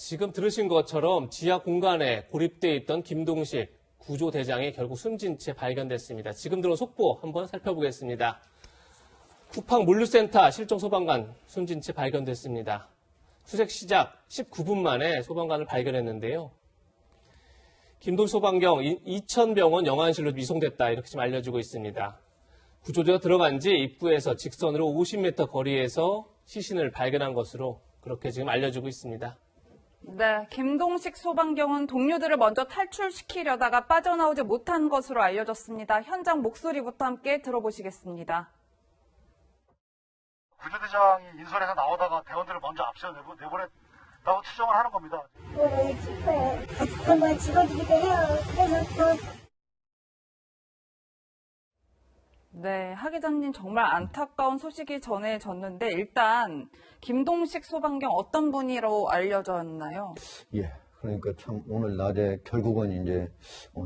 지금 들으신 것처럼 지하 공간에 고립되어 있던 김동식 구조대장이 결국 숨진 채 발견됐습니다. 지금 들어온 속보 한번 살펴보겠습니다. 쿠팡 물류센터 실종 소방관 숨진 채 발견됐습니다. 수색 시작 19분 만에 소방관을 발견했는데요. 김동식 소방경 이천병원 영안실로 이송됐다 이렇게 지금 알려지고 있습니다. 구조대가 들어간 지 입구에서 직선으로 50m 거리에서 시신을 발견한 것으로 그렇게 지금 알려지고 있습니다. 네, 김동식 소방경은 동료들을 먼저 탈출시키려다가 빠져나오지 못한 것으로 알려졌습니다. 현장 목소리부터 함께 들어보시겠습니다. 구조대장이 인솔에서 나오다가 대원들을 먼저 앞서 내보냈다고 추정을 하는 겁니다. 싶어요. 한번 집어주기도 해요. 그래서 또 네, 하 기자님 정말 안타까운 소식이 전해졌는데 일단 김동식 소방경 어떤 분이로 알려졌나요? 예, 그러니까 참 오늘 낮에 결국은 이제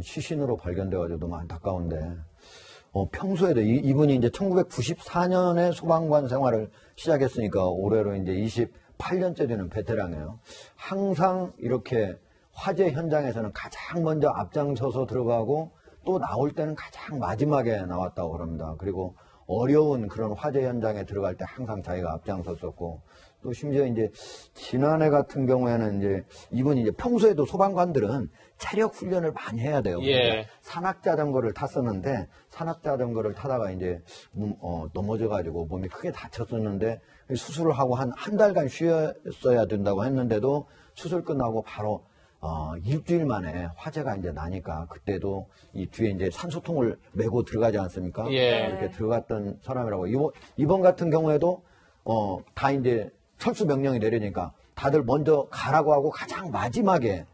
시신으로 발견돼가지고 너무 안타까운데 평소에도 이분이 이제 1994년에 소방관 생활을 시작했으니까 올해로 이제 28년째 되는 베테랑이에요. 항상 이렇게 화재 현장에서는 가장 먼저 앞장서서 들어가고 또 나올 때는 가장 마지막에 나왔다고 그럽니다. 그리고 어려운 그런 화재 현장에 들어갈 때 항상 자기가 앞장섰었고 또 심지어 이제 지난해 같은 경우에는 이제 이분이 이제 평소에도 소방관들은 체력 훈련을 많이 해야 돼요. 예. 산악자전거를 탔었는데 산악자전거를 타다가 이제 넘어져가지고 몸이 크게 다쳤었는데 수술을 하고 한 달간 쉬었어야 된다고 했는데도 수술 끝나고 바로 일주일 만에 화재가 이제 나니까 그때도 이 뒤에 이제 산소통을 메고 들어가지 않습니까? 예. 이렇게 들어갔던 사람이라고. 이번 같은 경우에도 다 이제 철수 명령이 내리니까 다들 먼저 가라고 하고 가장 마지막에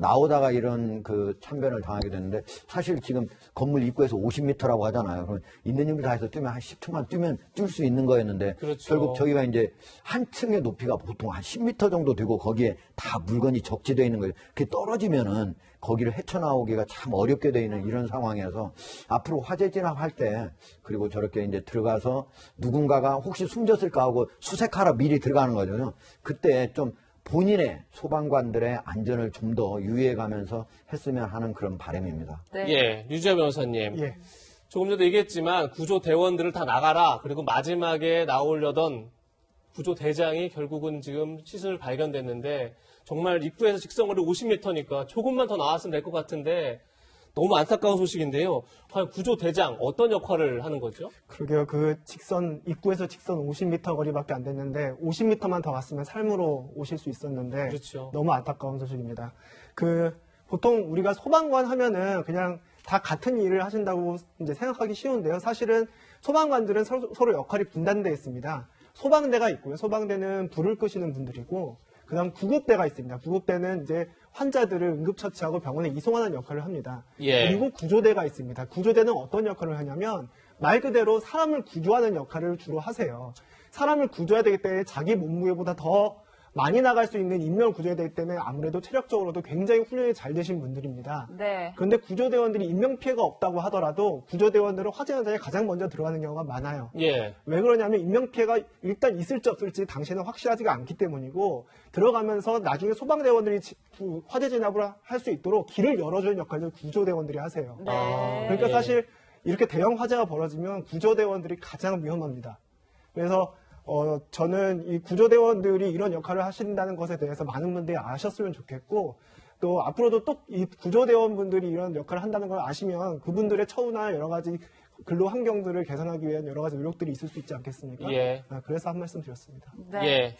나오다가 이런 그 참변을 당하게 됐는데 사실 지금 건물 입구에서 50m라고 하잖아요. 그럼 있는 힘을 다해서 뛰면 한 10초만 뛰면 뛸 수 있는 거였는데 그렇죠. 결국 저희가 이제 한 층의 높이가 보통 한 10m 정도 되고 거기에 다 물건이 적재되어 있는 거예요. 그게 떨어지면은 거기를 헤쳐나오기가 참 어렵게 되어 있는 이런 상황이어서 앞으로 화재 진압할 때 그리고 저렇게 이제 들어가서 누군가가 혹시 숨졌을까 하고 수색하러 미리 들어가는 거죠. 그때 좀 본인의 소방관들의 안전을 좀 더 유의해가면서 했으면 하는 그런 바람입니다. 네. 예, 류지아 변호사님. 예. 조금 전에 얘기했지만 구조대원들을 다 나가라. 그리고 마지막에 나오려던 구조대장이 결국은 지금 시신을 발견됐는데 정말 입구에서 직선거리 50m니까 조금만 더 나왔으면 될 것 같은데 너무 안타까운 소식인데요. 과연 구조대장 어떤 역할을 하는 거죠? 그러게요. 입구에서 직선 50m 거리밖에 안 됐는데 50m만 더 갔으면 삶으로 오실 수 있었는데 그렇죠. 너무 안타까운 소식입니다. 보통 우리가 소방관 하면은 그냥 다 같은 일을 하신다고 이제 생각하기 쉬운데요. 사실은 소방관들은 서로 역할이 분단되어 있습니다. 소방대가 있고요. 소방대는 불을 끄시는 분들이고 그다음 구급대가 있습니다. 구급대는 이제 환자들을 응급처치하고 병원에 이송하는 역할을 합니다. 예. 그리고 구조대가 있습니다. 구조대는 어떤 역할을 하냐면 말 그대로 사람을 구조하는 역할을 주로 하세요. 사람을 구조해야 되기 때문에 자기 몸무게보다 더 많이 나갈 수 있는 인명을 구조해야 되기 때문에 아무래도 체력적으로도 굉장히 훈련이 잘 되신 분들입니다. 네. 그런데 구조대원들이 인명피해가 없다고 하더라도 구조대원들은 화재 현장에 가장 먼저 들어가는 경우가 많아요. 예. 왜 그러냐면 인명피해가 일단 있을지 없을지 당시에는 확실하지가 않기 때문이고 들어가면서 나중에 소방대원들이 화재 진압을 할 수 있도록 길을 열어주는 역할을 구조대원들이 하세요. 네. 그러니까 예. 사실 이렇게 대형 화재가 벌어지면 구조대원들이 가장 위험합니다. 그래서 저는 이 구조대원들이 이런 역할을 하신다는 것에 대해서 많은 분들이 아셨으면 좋겠고 또 앞으로도 또 이 구조대원분들이 이런 역할을 한다는 걸 아시면 그분들의 처우나 여러 가지 근로 환경들을 개선하기 위한 여러 가지 노력들이 있을 수 있지 않겠습니까? 예. 그래서 한 말씀 드렸습니다. 네. 예.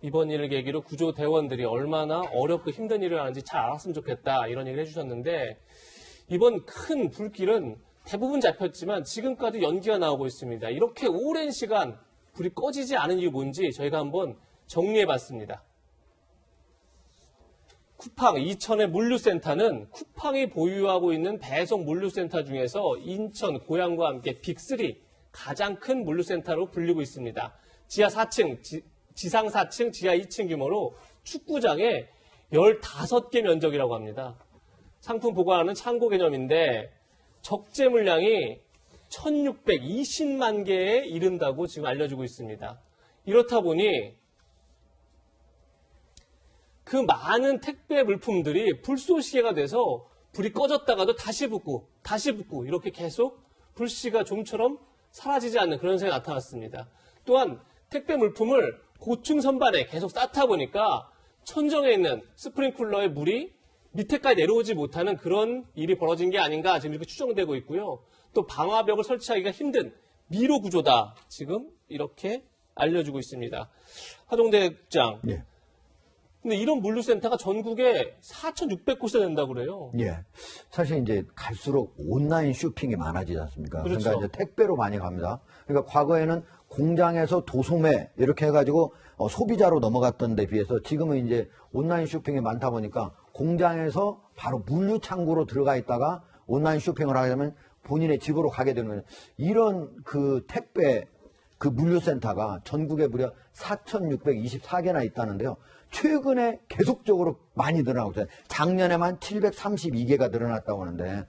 이번 일을 계기로 구조대원들이 얼마나 어렵고 힘든 일을 하는지 잘 알았으면 좋겠다 이런 얘기를 해주셨는데 이번 큰 불길은 대부분 잡혔지만 지금까지 연기가 나오고 있습니다. 이렇게 오랜 시간 불이 꺼지지 않은 이유 뭔지 저희가 한번 정리해봤습니다. 쿠팡 이천의 물류센터는 쿠팡이 보유하고 있는 배송 물류센터 중에서 인천, 고양과 함께 빅3 가장 큰 물류센터로 불리고 있습니다. 지하 4층, 지상 4층, 지하 2층 규모로 축구장에 15개 면적이라고 합니다. 상품 보관하는 창고 개념인데 적재 물량이 1620만 개에 이른다고 지금 알려지고 있습니다. 이렇다 보니 그 많은 택배 물품들이 불쏘시개가 돼서 불이 꺼졌다가도 다시 붙고 이렇게 계속 불씨가 좀처럼 사라지지 않는 그런 현상이 나타났습니다. 또한 택배 물품을 고층 선반에 계속 쌓다 보니까 천정에 있는 스프링클러의 물이 밑에까지 내려오지 못하는 그런 일이 벌어진 게 아닌가 지금 이렇게 추정되고 있고요. 또 방화벽을 설치하기가 힘든 미로 구조다. 지금 이렇게 알려주고 있습니다. 하동대 국장. 예. 근데 이런 물류센터가 전국에 4,600곳이나 된다고 그래요. 예. 사실 이제 갈수록 온라인 쇼핑이 많아지지 않습니까? 그렇죠. 그러니까 이제 택배로 많이 갑니다. 그러니까 과거에는 공장에서 도소매 이렇게 해가지고 소비자로 넘어갔던 데 비해서 지금은 이제 온라인 쇼핑이 많다 보니까 공장에서 바로 물류 창고로 들어가 있다가 온라인 쇼핑을 하게 되면 본인의 집으로 가게 되는 거예요. 이런 그 택배 그 물류센터가 전국에 무려 4,624개나 있다는데요. 최근에 계속적으로 많이 늘어나고 있어요. 작년에만 732개가 늘어났다고 하는데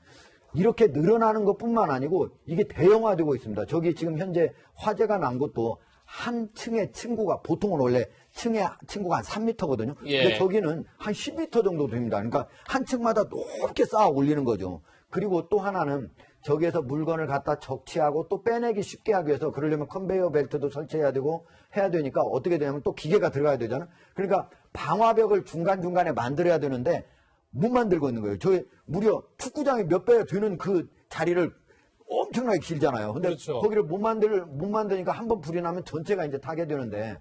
이렇게 늘어나는 것뿐만 아니고 이게 대형화되고 있습니다. 저기 지금 현재 화재가 난 것도 한 층의 층고가 보통은 원래 층고가 한 3m거든요. 예. 근데 저기는 한 10m 정도 됩니다. 그러니까 한 층마다 높게 쌓아 올리는 거죠. 그리고 또 하나는 저기에서 물건을 갖다 적치하고 또 빼내기 쉽게 하기 위해서 그러려면 컨베이어 벨트도 설치해야 되고 해야 되니까 어떻게 되냐면 또 기계가 들어가야 되잖아요. 그러니까 방화벽을 중간중간에 만들어야 되는데 못 만들고 있는 거예요. 저희 무려 축구장이 몇 배 되는 그 자리를 엄청나게 길잖아요. 근데 그렇죠. 거기를 못 만드니까 한번 불이 나면 전체가 이제 타게 되는데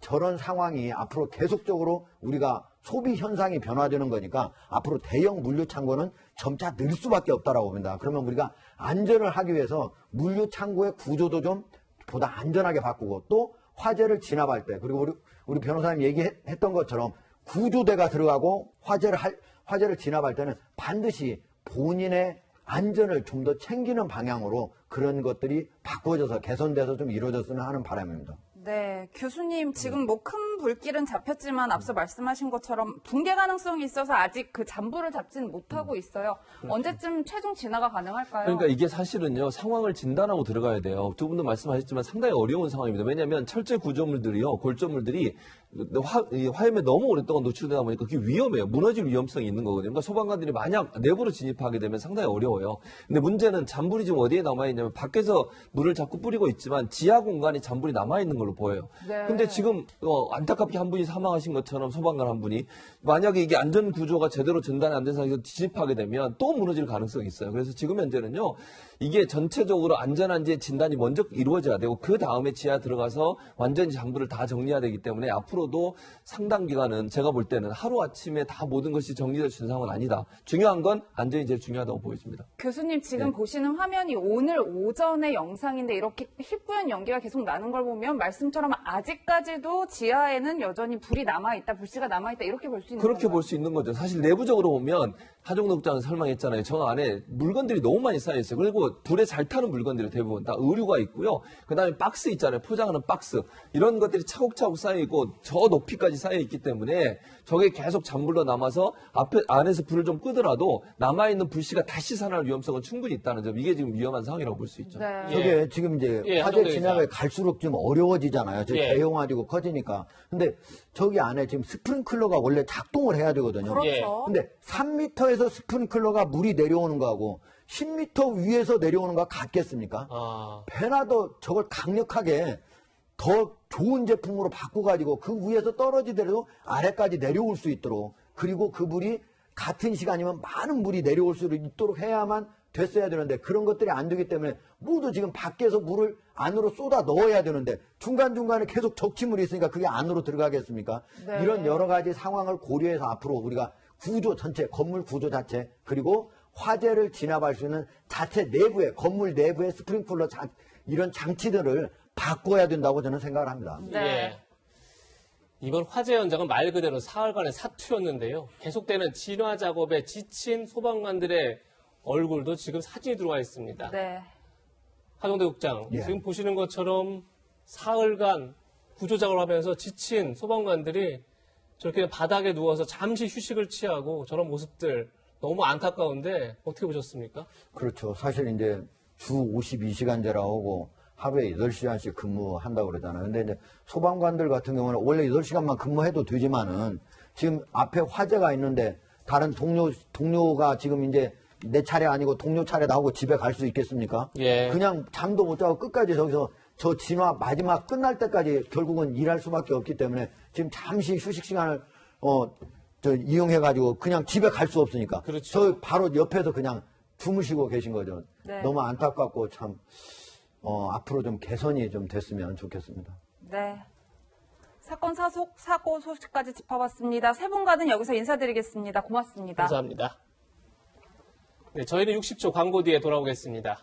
저런 상황이 앞으로 계속적으로 우리가 소비 현상이 변화되는 거니까 앞으로 대형 물류 창고는 점차 늘 수밖에 없다라고 봅니다. 그러면 우리가 안전을 하기 위해서 물류 창고의 구조도 좀 보다 안전하게 바꾸고 또 화재를 진압할 때 그리고 우리 변호사님 얘기했던 것처럼 구조대가 들어가고 화재를 진압할 때는 반드시 본인의 안전을 좀 더 챙기는 방향으로 그런 것들이 바꿔져서 개선돼서 좀 이루어졌으면 하는 바람입니다. 네, 교수님 지금 뭐 큰 불길은 잡혔지만 앞서 말씀하신 것처럼 붕괴 가능성이 있어서 아직 그 잔불을 잡지는 못하고 있어요. 언제쯤 최종 진화가 가능할까요? 그러니까 이게 사실은요, 상황을 진단하고 들어가야 돼요. 두 분도 말씀하셨지만 상당히 어려운 상황입니다. 왜냐하면 철제 구조물들이요, 골조물들이 화염에 너무 오랫동안 노출되다 보니까 그게 위험해요. 무너질 위험성이 있는 거거든요. 그러니까 소방관들이 만약 내부로 진입하게 되면 상당히 어려워요. 근데 문제는 잔불이 지금 어디에 남아있냐면 밖에서 물을 자꾸 뿌리고 있지만 지하 공간에 잔불이 남아있는 걸로 보여요. 네. 근데 지금 안타깝게 한 분이 사망하신 것처럼 소방관 한 분이 만약에 이게 안전 구조가 제대로 전단이 안 된 상황에서 진입하게 되면 또 무너질 가능성이 있어요. 그래서 지금 현재는요, 이게 전체적으로 안전한지 진단이 먼저 이루어져야 되고 그 다음에 지하 들어가서 완전히 잔불을 다 정리해야 되기 때문에 앞으로도 상당 기간은 제가 볼 때는 하루아침에 다 모든 것이 정리될 수 있는 상황은 아니다. 중요한 건 안전이 제일 중요하다고 보여집니다. 교수님 지금 보시는 화면이 오늘 오전의 영상인데 이렇게 희뿌연 연기가 계속 나는 걸 보면 말씀처럼 아직까지도 지하에는 여전히 불이 남아있다, 불씨가 남아있다 이렇게 볼 수 있는 그렇게 건가요? 볼 수 있는 거죠. 사실 내부적으로 보면 하종록 국장은 설명했잖아요. 저 안에 물건들이 너무 많이 쌓여 있어요. 그리고 불에 잘 타는 물건들이 대부분 다 의류가 있고요. 그다음에 박스 있잖아요. 포장하는 박스. 이런 것들이 차곡차곡 쌓여 있고 저 높이까지 쌓여 있기 때문에 저게 계속 잔불로 남아서 안에서 불을 좀 끄더라도 남아있는 불씨가 다시 살아날 위험성은 충분히 있다는 점. 이게 지금 위험한 상황이라고 볼 수 있죠. 네. 저게 지금 이제 화재 하동대 진압에 의사. 갈수록 좀 어려워지잖아요. 저 예. 대형화되고 커지니까. 근데 저기 안에 지금 스프링클러가 원래 작동을 해야 되거든요. 그렇죠. 예. 근데 3m에서 스프링클러가 물이 내려오는 거하고 10m 위에서 내려오는 거가 같겠습니까? 배나 더 저걸 강력하게 더 좋은 제품으로 바꿔가지고 그 위에서 떨어지더라도 아래까지 내려올 수 있도록 그리고 그 물이 같은 시간이면 많은 물이 내려올 수 있도록 해야만 됐어야 되는데 그런 것들이 안 되기 때문에 모두 지금 밖에서 물을 안으로 쏟아 넣어야 되는데 중간중간에 계속 적치물이 있으니까 그게 안으로 들어가겠습니까? 네. 이런 여러 가지 상황을 고려해서 앞으로 우리가 구조 전체, 건물 구조 자체 그리고 화재를 진압할 수 있는 자체 내부에 건물 내부의 스프링클러 이런 장치들을 바꿔야 된다고 저는 생각을 합니다. 네. 예. 이번 화재 현장은 말 그대로 사흘간의 사투였는데요. 계속되는 진화 작업에 지친 소방관들의 얼굴도 지금 사진이 들어와 있습니다. 네. 하동대 국장, 예. 지금 보시는 것처럼 사흘간 구조 작업을 하면서 지친 소방관들이 저렇게 바닥에 누워서 잠시 휴식을 취하고 저런 모습들 너무 안타까운데 어떻게 보셨습니까? 그렇죠. 사실 이제 주 52시간제라 하고 하루에 8시간씩 근무한다고 그러잖아요. 근데 이제 소방관들 같은 경우는 원래 8시간만 근무해도 되지만은 지금 앞에 화재가 있는데 다른 동료가 지금 이제 내 차례 아니고 동료 차례 나오고 집에 갈 수 있겠습니까? 예. 그냥 잠도 못 자고 끝까지 저기서 저 진화 마지막 끝날 때까지 결국은 일할 수밖에 없기 때문에 지금 잠시 휴식 시간을 이용해가지고 그냥 집에 갈 수 없으니까. 그렇죠. 저 바로 옆에서 그냥 주무시고 계신 거죠. 네. 너무 안타깝고 참 앞으로 좀 개선이 좀 됐으면 좋겠습니다. 네. 사건 사고 소식까지 짚어봤습니다. 세 분과는 여기서 인사드리겠습니다. 고맙습니다. 감사합니다. 네, 저희는 60초 광고 뒤에 돌아오겠습니다.